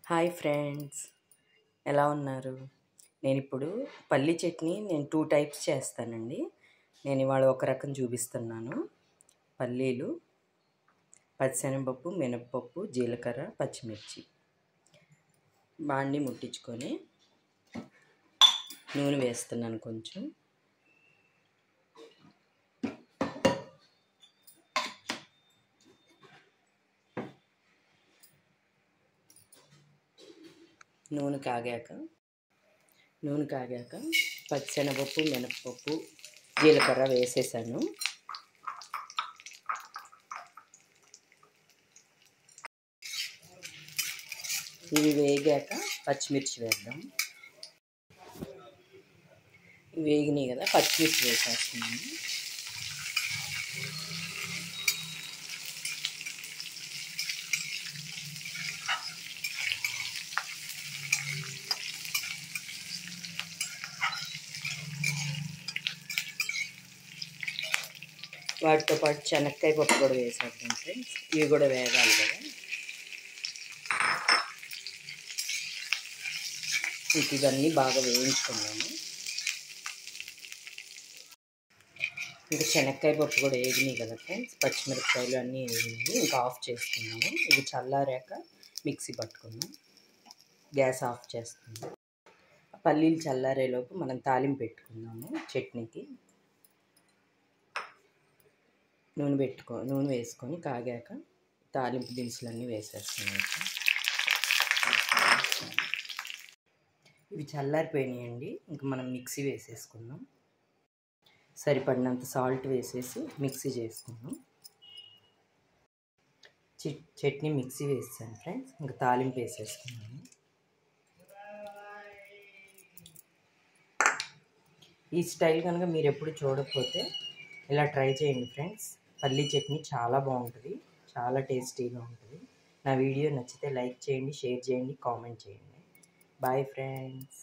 Hi friends, ఎలా ఉన్నారు? నేను ఇప్పుడు పల్లి చట్నీ 2 టైప్స్ చేస్తానండి. నేను ఇవాళ ఒక రకం చూపిస్తున్నాను. పల్లీలు, పచ్చిశనగపప్పు, మినపప్పు, జీలకర్ర, పచ్చిమిర్చి. బాండి ముట్టించుకొని నూనె వేస్తున్నాను కొంచెం. నూనె కాగాక పచ్చిశనగపప్పు, మినపప్పు, జీలకర్ర వేసేసాను. ఇవి వేగాక పచ్చిమిర్చి వేద్దాం. వేగినాయి కదా, పచ్చిమిర్చి వేసేస్తున్నాను. వాటితో పాటు శనక్కాయ పప్పు కూడా వేసేద్దాం ఫ్రెండ్స్. ఇవి కూడా వేగాలి కదా. ఇవన్నీ బాగా వేయించుకున్నాము. ఇంకా శనక్కాయ పప్పు కూడా వేగినాయి కదా ఫ్రెండ్స్. పచ్చిమిరపకాయలు అన్నీ వేగినాయి. ఇంకా ఆఫ్ చేసుకున్నాము. ఇది చల్లారాక మిక్సీ పట్టుకున్నాం. గ్యాస్ ఆఫ్ చేస్తున్నాం. పల్లీలు చల్లారేలోపు మనం తాలింపు పెట్టుకున్నాము. చట్నీకి నూనె వేసుకొని కాగాక తాలింపు దినుసులన్నీ వేసేస్తున్నాం. ఇవి చల్లారిపోయినాయండి. ఇంకా మనం మిక్సీ వేసేసుకుందాం. సరిపడినంత సాల్ట్ వేసేసి మిక్సీ చేసుకున్నాం. చట్నీ మిక్సీ వేసాను ఫ్రెండ్స్. ఇంకా తాలింపు వేసేసుకున్నాను. ఈ స్టైల్ కనుక మీరు ఎప్పుడు చూడకపోతే ఇలా ట్రై చేయండి ఫ్రెండ్స్. పల్లీ చట్నీ చాలా బాగుంటుంది, చాలా టేస్టీగా ఉంటుంది. నా వీడియో నచ్చితే లైక్ చేయండి, షేర్ చేయండి, కామెంట్ చేయండి. Bye friends.